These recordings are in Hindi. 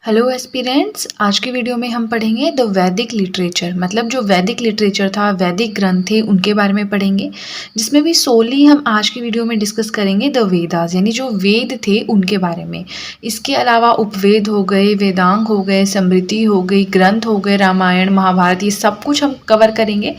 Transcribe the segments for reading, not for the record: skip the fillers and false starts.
हेलो एस्पिरेंट्स, आज की वीडियो में हम पढ़ेंगे द वैदिक लिटरेचर। मतलब जो वैदिक लिटरेचर था, वैदिक ग्रंथ थे, उनके बारे में पढ़ेंगे। जिसमें भी सोली हम आज की वीडियो में डिस्कस करेंगे द वेदास, यानी जो वेद थे उनके बारे में। इसके अलावा उपवेद हो गए, वेदांग हो गए, स्मृति हो गई, ग्रंथ हो गए, रामायण महाभारत, ये सब कुछ हम कवर करेंगे।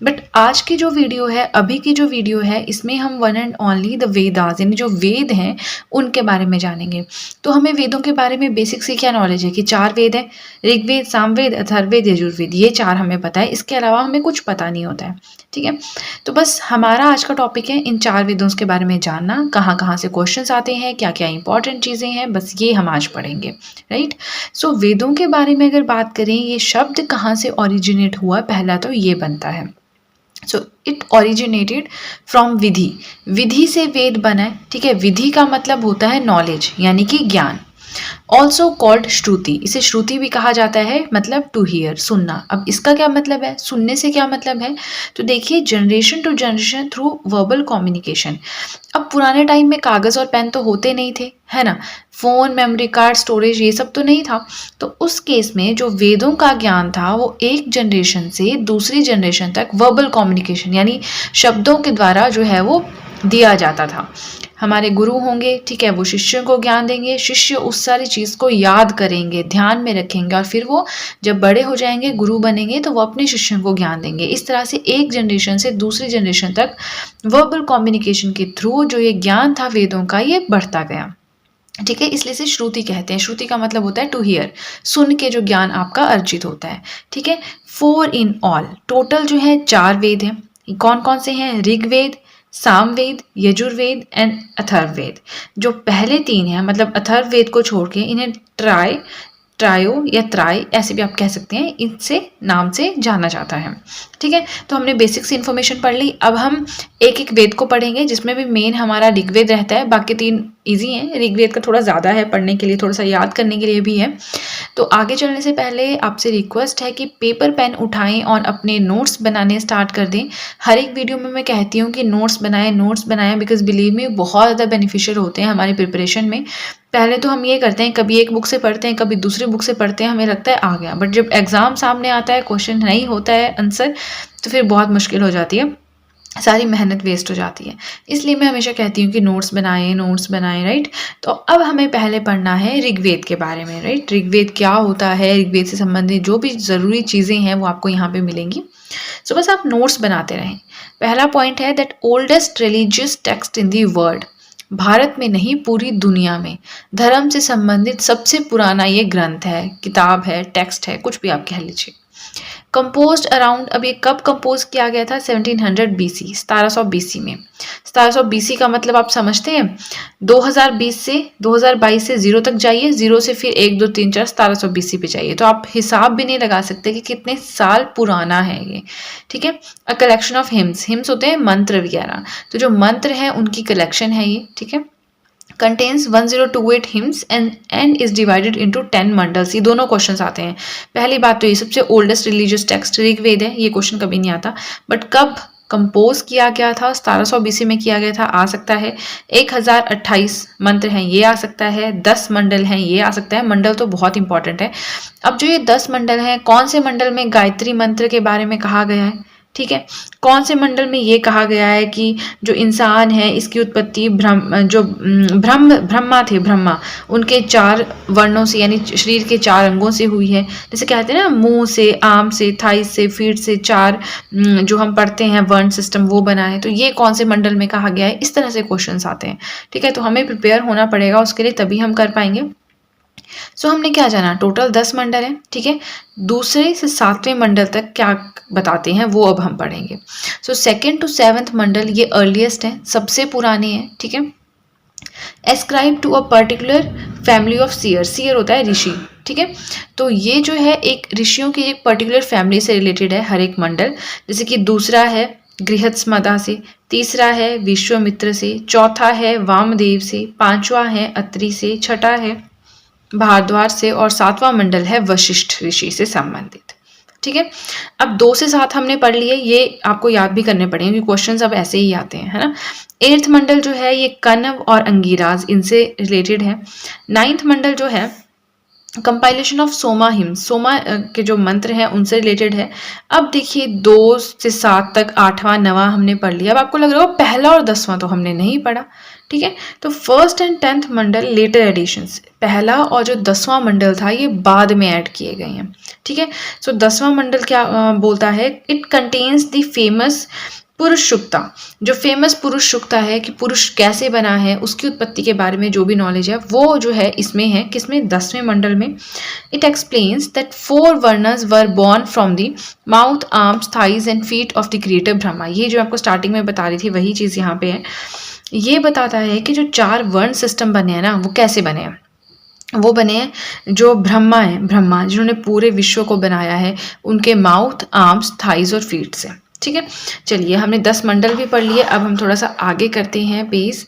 बट आज की जो वीडियो है, अभी की जो वीडियो है, इसमें हम one and only the Vedas यानी जो वेद हैं उनके बारे में जानेंगे। तो हमें वेदों के बारे में बेसिक से क्या नॉलेज है कि 4 वेद हैं, ऋग्वेद, सामवेद, अथर्ववेद, यजुर्वेद, ये 4 हमें पता है। इसके अलावा हमें कुछ पता नहीं होता है। ठीक है, तो बस हमारा आज का टॉपिक है इन 4 वेदों के बारे में जानना, कहाँ कहाँ से क्वेश्चंस आते हैं, क्या क्या इंपॉर्टेंट चीज़ें हैं, बस ये हम आज पढ़ेंगे। राइट, सो वेदों के बारे में अगर बात करें, ये शब्द कहाँ से ओरिजिनेट हुआ, पहला तो ये बनता है। सो इट ओरिजिनेटेड फ्रॉम विधि। विधि से वेद बना है। ठीक है, विधि का मतलब होता है नॉलेज यानी कि ज्ञान। ऑल्सो कॉल्ड श्रुति, इसे श्रुति भी कहा जाता है, मतलब टू हियर, सुनना। अब इसका क्या मतलब है, सुनने से क्या मतलब है, तो देखिए generation to generation through verbal communication. अब पुराने टाइम में कागज़ और पेन तो होते नहीं थे, है ना, फ़ोन, मेमोरी कार्ड, स्टोरेज, ये सब तो नहीं था। तो उस केस में जो वेदों का ज्ञान था वो एक जनरेशन से दूसरी जनरेशन तक वर्बल कम्युनिकेशन यानी शब्दों के द्वारा जो है वो दिया जाता था। हमारे गुरु होंगे, ठीक है, वो शिष्यों को ज्ञान देंगे, शिष्य उस सारी चीज़ को याद करेंगे, ध्यान में रखेंगे, और फिर वो जब बड़े हो जाएंगे, गुरु बनेंगे, तो वो अपने शिष्यों को ज्ञान देंगे। इस तरह से एक जनरेशन से दूसरी जनरेशन तक वर्बल कम्युनिकेशन के थ्रू जो ये ज्ञान था वेदों का, ये बढ़ता गया। ठीक है, इसलिए से श्रुति कहते हैं। श्रुति का मतलब होता है टू हियर, सुन के जो ज्ञान आपका अर्जित होता है। ठीक है, 4 इन ऑल, टोटल जो है 4 वेद हैं। कौन कौन से हैं, ऋग्वेद, सामवेद, यजुर्वेद एंड अथर्ववेद। जो पहले 3 हैं, मतलब अथर्ववेद को छोड़ के, इन्हें ट्रायो या त्राई ऐसे भी आप कह सकते हैं, इनसे नाम से जाना जाता है। ठीक है, तो हमने बेसिक से इन्फॉर्मेशन पढ़ ली। अब हम एक एक वेद को पढ़ेंगे, जिसमें भी मेन हमारा ऋग्वेद रहता है। बाकी 3 इजी हैं, ऋग्वेद का थोड़ा ज़्यादा है पढ़ने के लिए, थोड़ा सा याद करने के लिए भी है। तो आगे चलने से पहले आपसे रिक्वेस्ट है कि पेपर पेन उठाएं और अपने नोट्स बनाने स्टार्ट कर दें। हर एक वीडियो में मैं कहती हूँ कि नोट्स बनाएं, बिकॉज बिलीव मी बहुत ज़्यादा बेनिफिशियल होते हैं हमारी प्रिपरेशन में। पहले तो हम ये करते हैं, कभी एक बुक से पढ़ते हैं, कभी दूसरी बुक से पढ़ते हैं, हमें लगता है आ गया, बट जब एग्ज़ाम सामने आता है, क्वेश्चन नहीं होता है आंसर, तो फिर बहुत मुश्किल हो जाती है, सारी मेहनत वेस्ट हो जाती है। इसलिए मैं हमेशा कहती हूँ कि नोट्स बनाएं। राइट, तो अब हमें पहले पढ़ना है ऋग्वेद के बारे में। राइट, ऋग्वेद क्या होता है, ऋग्वेद से संबंधित जो भी ज़रूरी चीज़ें हैं वो आपको यहाँ पे मिलेंगी। सो बस आप नोट्स बनाते रहें। पहला पॉइंट है that oldest religious text in the world, Bharat में नहीं पूरी दुनिया में धर्म से संबंधित सबसे पुराना ये ग्रंथ है, किताब है, टेक्स्ट है, कुछ भी आप कह लीजिए। कंपोज्ड अराउंड, अब ये कब कंपोज किया गया था, 1700 BC, 1700 BC में। 1700 BC का मतलब आप समझते हैं, 2020 से 2022 से 0 तक जाइए, 0 से फिर 1 2 3 4 1700 BC पे जाइए, तो आप हिसाब भी नहीं लगा सकते कि कितने साल पुराना है ये। ठीक है, अ कलेक्शन ऑफ हिम्स होते हैं मंत्र वगैरह, तो जो मंत्र हैं उनकी कलेक्शन है ये। ठीक है, contains 1028 hymns and is divided into 10 mandals. ये दोनों क्वेश्चंस आते हैं। पहली बात तो ये सबसे ओल्डेस्ट रिलीजियस टेक्स्ट ऋग्वेद है, ये क्वेश्चन कभी नहीं आता। बट कब कंपोज किया गया था, 1700 BC में किया गया था, आ सकता है। 1028 मंत्र हैं, ये आ सकता है। 10 मंडल हैं, ये आ सकता है। मंडल तो बहुत इंपॉर्टेंट है। अब जो ये 10 मंडल हैं, कौन से मंडल में गायत्री मंत्र के बारे में कहा गया है, ठीक है, कौन से मंडल में ये कहा गया है कि जो इंसान है इसकी उत्पत्ति ब्रह्मा उनके 4 वर्णों से यानी शरीर के 4 अंगों से हुई है। जैसे कहते हैं ना, मुंह से, आम से, थाइस से, फीट से 4 जो हम पढ़ते हैं वर्ण सिस्टम, वो बना है। तो ये कौन से मंडल में कहा गया है, इस तरह से क्वेश्चंस आते हैं। ठीक है, तो हमें प्रिपेयर होना पड़ेगा उसके लिए, तभी हम कर पाएंगे। सो हमने क्या जाना, टोटल 10 मंडल है। ठीक है, दूसरे से 7वें मंडल तक क्या बताते हैं वो अब हम पढ़ेंगे। सो 2nd to 7th मंडल ये अर्लीस्ट है, सबसे पुराने हैं। ठीक है, ascribe to a particular family of seer, seer होता है ऋषि। ठीक है, तो ये जो है एक ऋषियों की एक पर्टिकुलर फैमिली से रिलेटेड है हर एक मंडल। जैसे कि दूसरा है गृहस्मदा से, तीसरा है विश्वामित्र से, चौथा है वामदेव से, 5वां है अत्रि से, छठा है भारद्वाज से, और 7वां मंडल है वशिष्ठ ऋषि से संबंधित। ठीक है, अब 2 से 7 हमने पढ़ लिए, ये आपको याद भी करने पड़ेंगे क्योंकि क्वेश्चंस अब ऐसे ही आते हैं, है ना। 8th मंडल जो है ये कनव और अंगिराज, इनसे रिलेटेड है। 9th मंडल जो है compilation of Soma him, Soma के जो मंत्र हैं उनसे रिलेटेड है। अब देखिए 2 से 7 तक 8वां 9वां हमने पढ़ लिया। अब आपको लग रहा होगा पहला और 10वां तो हमने नहीं पढ़ा, ठीक है। तो फर्स्ट एंड 10th मंडल लेटर एडिशंस, पहला और जो 10वां मंडल था ये बाद में ऐड किए गए हैं, ठीक है। सो 10वां मंडल क्या बोलता है, इट कंटेन्स द फेमस पुरुष सुक्ता, जो फेमस पुरुष सुक्ता है कि पुरुष कैसे बना है, उसकी उत्पत्ति के बारे में जो भी नॉलेज है वो जो है इसमें है, किसमें, 10वें मंडल में। It explains that 4 वर्नस were born from the mouth, arms, thighs and feet of the creator Brahma. ये जो आपको स्टार्टिंग में बता रही थी वही चीज़ यहाँ पे है। ये बताता है कि जो 4 वर्ण सिस्टम बने हैं ना वो कैसे बने हैं, वो बने हैं जो ब्रह्मा है, ब्रह्मा जिन्होंने पूरे विश्व को बनाया है, उनके माउथ, आर्म्स, थाइज और फीट से, ठीक है। चलिए हमने 10 मंडल भी पढ़ लिए, अब हम थोड़ा सा आगे करते हैं page.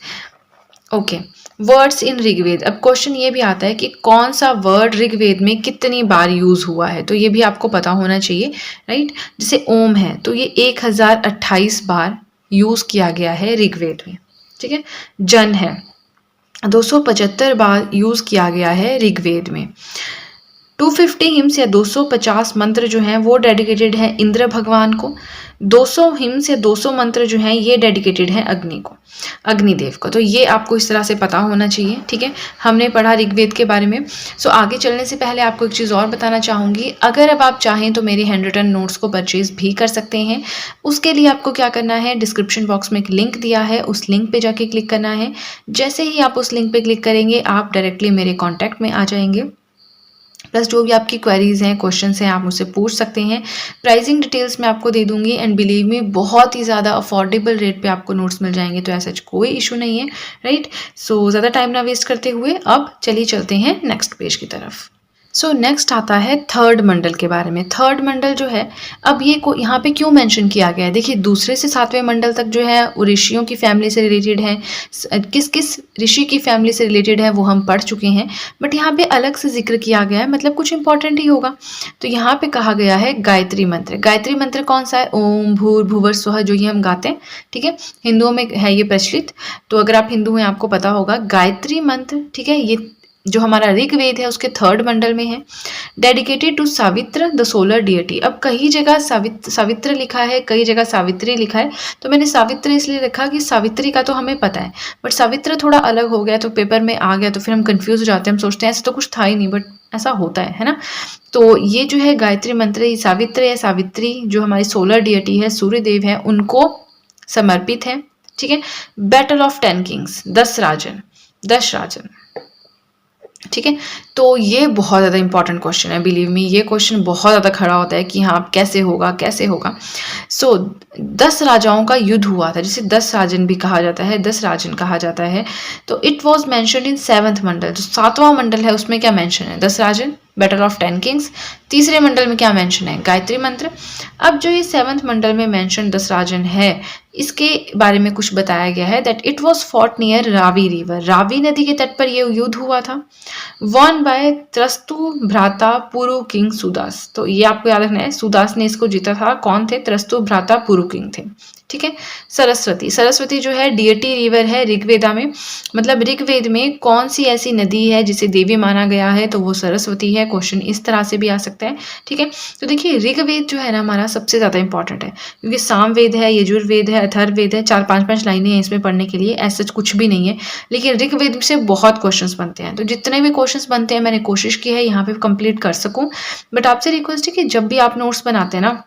Okay, words in Rigveda. अब क्वेश्चन ये भी आता है कि कौन सा वर्ड ऋग्वेद में कितनी बार यूज हुआ है, तो ये भी आपको पता होना चाहिए, राइट। जैसे ओम है तो ये 1028 बार यूज किया गया है ऋग्वेद में, ठीक है। जन है 275 बार यूज किया गया है ऋग्वेद में। 250 हिम्स या 250 मंत्र जो हैं वो डेडिकेटेड है इंद्र भगवान को। 200 हिम्स या 200 मंत्र जो हैं ये डेडिकेटेड हैं अग्नि को, अग्निदेव को। तो ये आपको इस तरह से पता होना चाहिए, ठीक है। हमने पढ़ा ऋग्वेद के बारे में। सो आगे चलने से पहले आपको एक चीज़ और बताना चाहूँगी, अगर अब आप चाहें तो मेरे हैंड रिटन नोट्स को परचेज भी कर सकते हैं। उसके लिए आपको क्या करना है, डिस्क्रिप्शन बॉक्स में एक लिंक दिया है, उस लिंक पे जाके क्लिक करना है। जैसे ही आप उस लिंक पे क्लिक करेंगे आप डायरेक्टली मेरे कॉन्टैक्ट में आ जाएंगे। प्लस जो भी आपकी क्वेरीज हैं, क्वेश्चंस हैं, आप मुझसे पूछ सकते हैं। प्राइसिंग डिटेल्स मैं आपको दे दूंगी एंड बिलीव मी बहुत ही ज़्यादा अफोर्डेबल रेट पे आपको नोट्स मिल जाएंगे, तो ऐसा कोई इशू नहीं है, राइट। सो ज़्यादा टाइम ना वेस्ट करते हुए अब चलिए चलते हैं नेक्स्ट पेज की तरफ। सो नेक्स्ट आता है थर्ड मंडल के बारे में। थर्ड मंडल जो है, अब ये को यहाँ पे क्यों मेंशन किया गया है, देखिए दूसरे से 7वें मंडल तक जो है वो ऋषियों की फैमिली से रिलेटेड है। किस किस ऋषि की फैमिली से रिलेटेड है वो हम पढ़ चुके हैं, बट यहाँ पे अलग से जिक्र किया गया है, मतलब कुछ इंपॉर्टेंट ही होगा। तो यहाँ पे कहा गया है गायत्री मंत्र। गायत्री मंत्र कौन सा है, ओम भूर भुवर स्वः, जो ये हम गाते हैं, ठीक है। हिंदुओं में है ये प्रचलित, तो अगर आप हिंदू हैं आपको पता होगा गायत्री मंत्र, ठीक है। ये जो हमारा ऋग्वेद है उसके थर्ड मंडल में है। Dedicated to Savitr the solar deity. अब कई जगह सावित्र लिखा है, कई जगह सावित्री लिखा है, तो मैंने सावित्र इसलिए रखा कि सावित्री का तो हमें पता है, बट सावित्र थोड़ा अलग हो गया तो पेपर में आ गया, तो फिर हम कंफ्यूज हो जाते हैं, हम सोचते हैं ऐसा तो कुछ था ही नहीं, बट ऐसा होता है ना। तो ये जो है गायत्री मंत्र, ये सावित्र या सावित्री जो हमारी सोलर डिएटी है, सूर्यदेव है, उनको समर्पित है, ठीक है। बैटल ऑफ 10 किंग्स, 10 राजन, ठीक है। तो ये बहुत ज़्यादा इंपॉर्टेंट क्वेश्चन है, बिलीव मी ये क्वेश्चन बहुत ज़्यादा खड़ा होता है कि हाँ कैसे होगा कैसे होगा। सो 10 राजाओं का युद्ध हुआ था, जिसे 10 राजन भी कहा जाता है, 10 राजन कहा जाता है। तो it was mentioned in 7th मंडल, जो 7वां मंडल है उसमें क्या मैंशन है, 10 राजन, बैटल ऑफ 10 किंग्स। तीसरे मंडल में क्या मेंशन है, गायत्री मंत्र। अब जो ये 7th मंडल में मेंशन 10 राजन है, इसके बारे में कुछ बताया गया है that it was fought near Ravi river, Ravi नदी के तट पर यह युद्ध हुआ था। वन बाय त्रस्तु भ्राता पुरु किंग सुदास। तो ये आपको याद रखना है, सुदास ने इसको जीता था। कौन थे, त्रस्तु भ्राता पुरु किंग थे, ठीक है। सरस्वती, सरस्वती जो है डिएटी रिवर है ऋग्वेदा में, मतलब ऋग्वेद में कौन सी ऐसी नदी है जिसे देवी माना गया है, तो वो सरस्वती है। क्वेश्चन इस तरह से भी आ सकता है, ठीक है। तो देखिए ऋग्वेद जो है ना हमारा सबसे ज़्यादा इंपॉर्टेंट है, क्योंकि सामवेद है, यजुर्वेद है, अथर्ववेद है, 4-5 लाइनें हैं इसमें पढ़ने के लिए, ऐसा कुछ भी नहीं है। लेकिन ऋग्वेद से बहुत क्वेश्चंस बनते हैं, तो जितने भी क्वेश्चंस बनते हैं मैंने कोशिश की है यहाँ पे कंप्लीट कर सकूँ। बट आपसे रिक्वेस्ट है कि जब भी आप नोट्स बनाते हैं ना,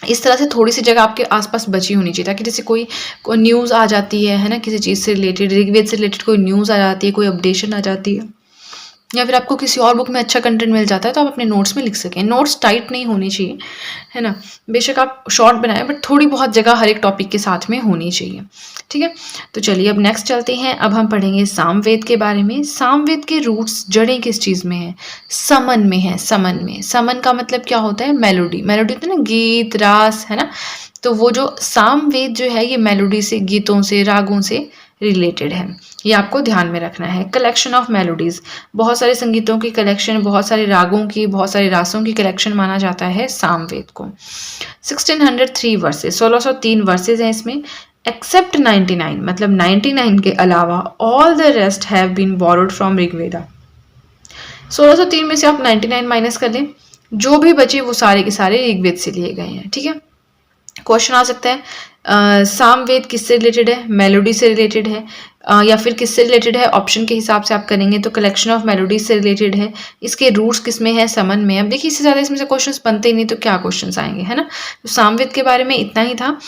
इस तरह से थोड़ी सी जगह आपके आसपास बची होनी चाहिए, ताकि जैसे कोई न्यूज़ आ जाती है ना, किसी चीज़ से रिलेटेड, ऋग्वेद से रिलेटेड कोई न्यूज़ आ जाती है, कोई अपडेशन आ जाती है, या फिर आपको किसी और बुक में अच्छा कंटेंट मिल जाता है, तो आप अपने नोट्स में लिख सकें। नोट्स टाइट नहीं होनी चाहिए, है ना। बेशक आप शॉर्ट बनाएं, बट थोड़ी बहुत जगह हर एक टॉपिक के साथ में होनी चाहिए, ठीक है। तो चलिए अब नेक्स्ट चलते हैं। अब हम पढ़ेंगे सामवेद के बारे में। सामवेद के रूट्स, जड़ें किस चीज़ में है, समन में है। समन में, समन का मतलब क्या होता है, मेलोडी। मेलोडी होता है ना, गीत रास, है ना। तो वो जो सामवेद जो है ये मेलोडी से, गीतों से, रागों से रिलेटेड है, ये आपको ध्यान में रखना है। कलेक्शन ऑफ मेलोडीज, बहुत सारे संगीतों की कलेक्शन, बहुत सारे रागों की, बहुत सारे रासों की कलेक्शन माना जाता है सामवेद को। 1603 वर्सेस, 1603 वर्सेस हैं इसमें। एक्सेप्ट 99, मतलब 99 के अलावा all the rest have been borrowed from Rigveda. 1603 में से आप 99 माइनस कर दें, जो भी बचे वो सारे के सारे ऋग्वेद से लिए गए हैं। ठीक है, क्वेश्चन आ सकता है सामवेद किससे रिलेटेड है, मेलोडी से रिलेटेड है, या फिर किससे रिलेटेड है, ऑप्शन के हिसाब से आप करेंगे तो कलेक्शन ऑफ मेलोडीज से रिलेटेड है, इसके रूट्स किस में है, समन में। अब देखिए इससे ज़्यादा इसमें से क्वेश्चंस बनते ही नहीं, तो क्या क्वेश्चंस आएंगे, है ना। तो सामवेद के बारे में इतना ही था।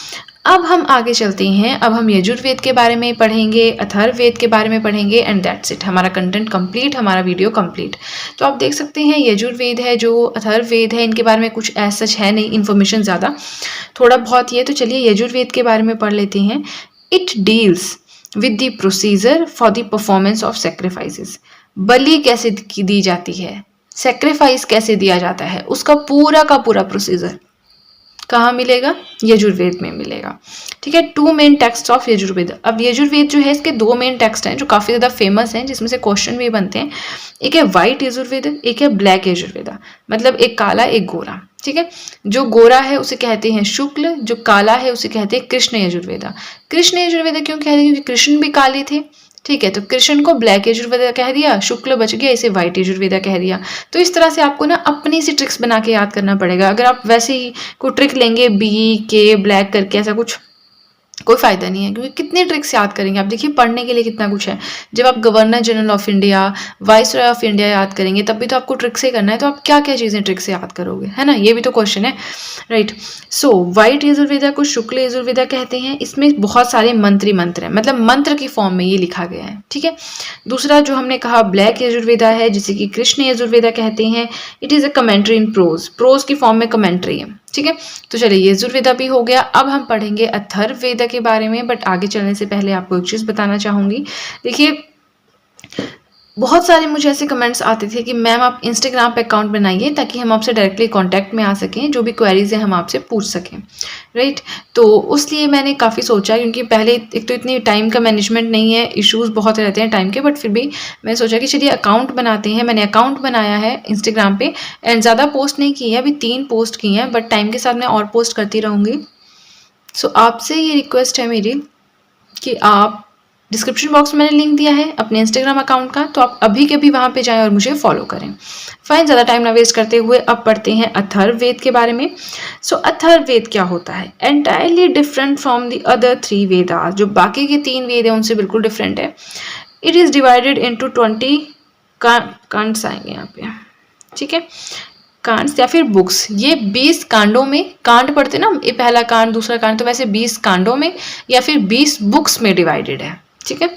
अब हम आगे चलते हैं, अब हम यजुर्वेद के बारे में पढ़ेंगे, अथर्ववेद के बारे में पढ़ेंगे, एंड दैट्स इट। हमारा कंटेंट कंप्लीट, हमारा वीडियो कंप्लीट। तो आप देख सकते हैं यजुर्वेद है जो अथर्ववेद है, इनके बारे में कुछ ऐसा सच है नहीं, इन्फॉर्मेशन ज़्यादा थोड़ा बहुत ही है। तो चलिए यजुर्वेद के बारे में पढ़ लेते हैं। It deals with the procedure for the performance of sacrifices. बलि कैसे दी जाती है, सेक्रीफाइस कैसे दिया जाता है, उसका पूरा का पूरा प्रोसीजर कहाँ मिलेगा, यजुर्वेद में मिलेगा। ठीक है, 2 मेन टेक्स्ट ऑफ यजुर्वेद। अब यजुर्वेद जो है इसके 2 मेन टेक्स्ट हैं जो काफ़ी ज़्यादा फेमस हैं, जिसमें से क्वेश्चन भी बनते हैं। एक है वाइट यजुर्वेद, एक है ब्लैक यजुर्वेदा, मतलब एक काला एक गोरा। ठीक है, जो गोरा है उसे कहते हैं शुक्ल, जो काला है उसे कहते हैं कृष्ण यजुर्वेदा। कृष्ण यजुर्वेदा क्यों कहते हैं, क्योंकि कृष्ण भी काले थे। ठीक है, तो कृष्ण को ब्लैक यजुर्वेदा कह दिया, शुक्ल बच गया, इसे व्हाइट यजुर्वेदा कह दिया। तो इस तरह से आपको ना अपनी सी ट्रिक्स बना के याद करना पड़ेगा। अगर आप वैसे ही कोई ट्रिक लेंगे बी के ब्लैक करके, ऐसा कुछ कोई फायदा नहीं है, क्योंकि कितने ट्रिक्स याद करेंगे आप। देखिए पढ़ने के लिए कितना कुछ है। जब आप governor general of India, viceroy of India याद करेंगे तब भी तो आपको ट्रिक से करना है, तो आप क्या क्या चीज़ें ट्रिक से याद करोगे, है ना, ये भी तो क्वेश्चन है, राइट। सो वाइट यजुर्वेदा को शुक्ल यजुर्वेदा कहते हैं। इसमें बहुत सारे मंत्र हैं, मतलब मंत्र की फॉर्म में ये लिखा गया है। ठीक है, दूसरा जो हमने कहा ब्लैक यजुर्वेदा है, जिसे कि कृष्ण यजुर्वेदा कहते हैं। It is a commentary in prose की फॉर्म में कमेंट्री है। ठीक है, तो चलिए यजुर्वेदा भी हो गया। अब हम पढ़ेंगे अथर्ववेदा के बारे में, बट आगे चलने से पहले आपको एक चीज़ बताना चाहूँगी। देखिए बहुत सारे मुझे ऐसे कमेंट्स आते थे कि मैम आप इंस्टाग्राम पे अकाउंट बनाइए ताकि हम आपसे डायरेक्टली कांटेक्ट में आ सकें, जो भी क्वेरीज हैं हम आपसे पूछ सकें, राइट। तो उसलिए मैंने काफ़ी सोचा, क्योंकि पहले एक तो इतनी टाइम का मैनेजमेंट नहीं है, इश्यूज बहुत रहते हैं टाइम के, बट फिर भी मैंने सोचा कि चलिए अकाउंट बनाते हैं। मैंने अकाउंट बनाया है इंस्टाग्राम पे, एंड ज़्यादा पोस्ट नहीं की है, अभी 3 पोस्ट की हैं, बट टाइम के साथ मैं और पोस्ट करती रहूँगी। सो आपसे ये रिक्वेस्ट है मेरी कि आप, डिस्क्रिप्शन बॉक्स में मैंने लिंक दिया है अपने इंस्टाग्राम अकाउंट का, तो आप अभी के अभी वहाँ पे जाएं और मुझे फॉलो करें। फाइन, ज़्यादा टाइम ना वेस्ट करते हुए अब पढ़ते हैं अथर्ववेद के बारे में। सो अथर्ववेद क्या होता है, entirely different from the other 3 Vedas. जो बाकी के 3 वेद हैं उनसे बिल्कुल डिफरेंट है। इट इज़ डिवाइडेड इंटू 20 कांड्स आएंगे यहाँ पे। ठीक है, कांड्स या फिर बुक्स, ये 20 कांडों में, कांड पढ़ते ना, ये पहला कांड दूसरा कांड, तो वैसे 20 कांडों में या फिर 20 बुक्स में डिवाइडेड है। ठीक है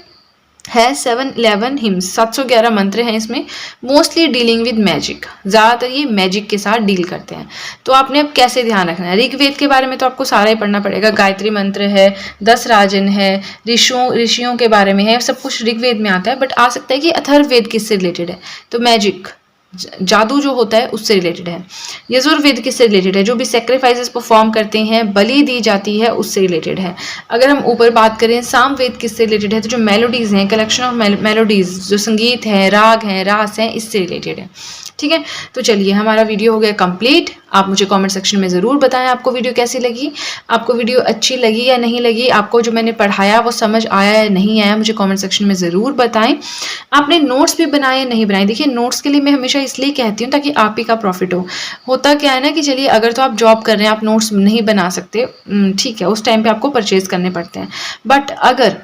711 हिम्स, 711 मंत्र हैं इसमें, मोस्टली डीलिंग विद मैजिक, ज़्यादातर ये मैजिक के साथ डील करते हैं। तो आपने अब कैसे ध्यान रखना है, ऋग्वेद के बारे में तो आपको सारा ही पढ़ना पड़ेगा, गायत्री मंत्र है, 10 राजन है, ऋषियों के बारे में है, सब कुछ ऋग्वेद में आता है। बट आ सकता है कि अथर्ववेद किससे रिलेटेड है, तो मैजिक, जादू जो होता है उससे रिलेटेड है। यजुर्वेद किससे रिलेटेड है, जो भी सेक्रीफाइसेस परफॉर्म करते हैं, बलि दी जाती है, उससे रिलेटेड है। अगर हम ऊपर बात करें सामवेद किससे रिलेटेड है, तो जो मेलोडीज हैं, कलेक्शन ऑफ मेलोडीज, जो संगीत है, राग हैं, रास हैं, इससे रिलेटेड है। ठीक है, तो चलिए हमारा वीडियो हो गया कंप्लीट। आप मुझे कमेंट सेक्शन में ज़रूर बताएं आपको वीडियो कैसी लगी, आपको वीडियो अच्छी लगी या नहीं लगी, आपको जो मैंने पढ़ाया वो समझ आया या नहीं आया, मुझे कमेंट सेक्शन में ज़रूर बताएं। आपने नोट्स भी बनाए या नहीं बनाए, देखिए नोट्स के लिए मैं हमेशा इसलिए कहती हूँ ताकि आप ही का प्रॉफिट हो। होता क्या है ना कि चलिए अगर तो आप जॉब कर रहे हैं, आप नोट्स नहीं बना सकते, ठीक है, उस टाइम पे आपको परचेज करने पड़ते हैं। बट अगर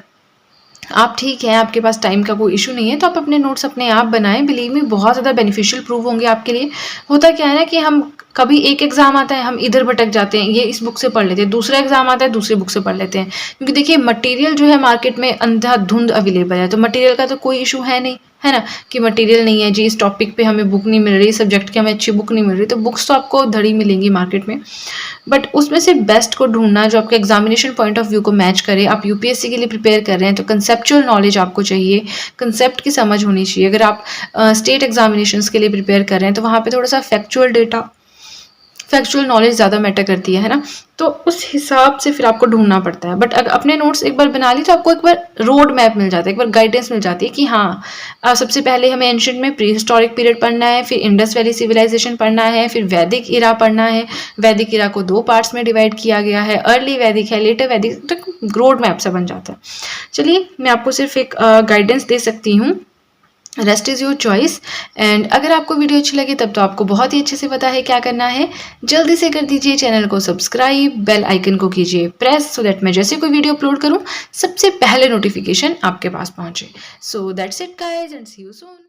आप ठीक है, आपके पास टाइम का कोई इशू नहीं है, तो आप अपने नोट्स अपने आप बनाएं, बिलीव मी बहुत ज़्यादा बेनिफिशियल प्रूव होंगे आपके लिए। होता क्या है ना कि हम कभी एक एग्जाम आता है, हम इधर भटक जाते हैं, ये इस बुक से पढ़ लेते हैं, दूसरा एग्जाम आता है, दूसरी बुक से पढ़ लेते हैं, क्योंकि देखिए मटेरियल जो है मार्केट में अंधाधुंध अवेलेबल है, तो मटेरियल का तो कोई इशू है नहीं, है ना, कि मटेरियल नहीं है जी, इस टॉपिक पे हमें बुक नहीं मिल रही, सब्जेक्ट की हमें अच्छी बुक नहीं मिल रही, तो बुक्स तो आपको धड़ी मिलेंगी मार्केट में, बट उसमें से बेस्ट को ढूंढना जो आपके एग्जामिनेशन पॉइंट ऑफ व्यू को मैच करे। आप यूपीएससी के लिए प्रिपेयर कर रहे हैं तो कंसेप्चुअल नॉलेज आपको चाहिए, कंसेप्ट की समझ होनी चाहिए। अगर आप स्टेट एग्जामिनेशंस के लिए प्रिपेयर कर रहे हैं तो वहाँ पे थोड़ा सा फैक्चुअल नॉलेज ज़्यादा मैटर करती है ना, तो उस हिसाब से फिर आपको ढूंढना पड़ता है। बट अगर अपने नोट्स एक बार बना ली तो आपको एक बार रोड मैप मिल जाता है, एक बार गाइडेंस मिल जाती है कि हाँ सबसे पहले हमें एंशिएंट में प्री हिस्टोरिक पीरियड पढ़ना है, फिर इंडस वैली सिविलाइजेशन पढ़ना है, फिर वैदिक इरा पढ़ना है। वैदिक इरा को 2 पार्ट्स में डिवाइड किया गया है, अर्ली वैदिक है, लेटर वैदिक, तो रोड मैप सा बन जाता है। चलिए मैं आपको सिर्फ एक गाइडेंस दे सकती हूँ rest is your choice. And अगर आपको वीडियो अच्छी लगे तब तो आपको बहुत ही अच्छे से पता है क्या करना है। जल्दी से कर दीजिए चैनल को सब्सक्राइब, बेल आइकन को कीजिए प्रेस, सो दैट मैं जैसे कोई वीडियो अपलोड करूँ सबसे पहले नोटिफिकेशन आपके पास पहुँचे। So that's it guys and see you soon.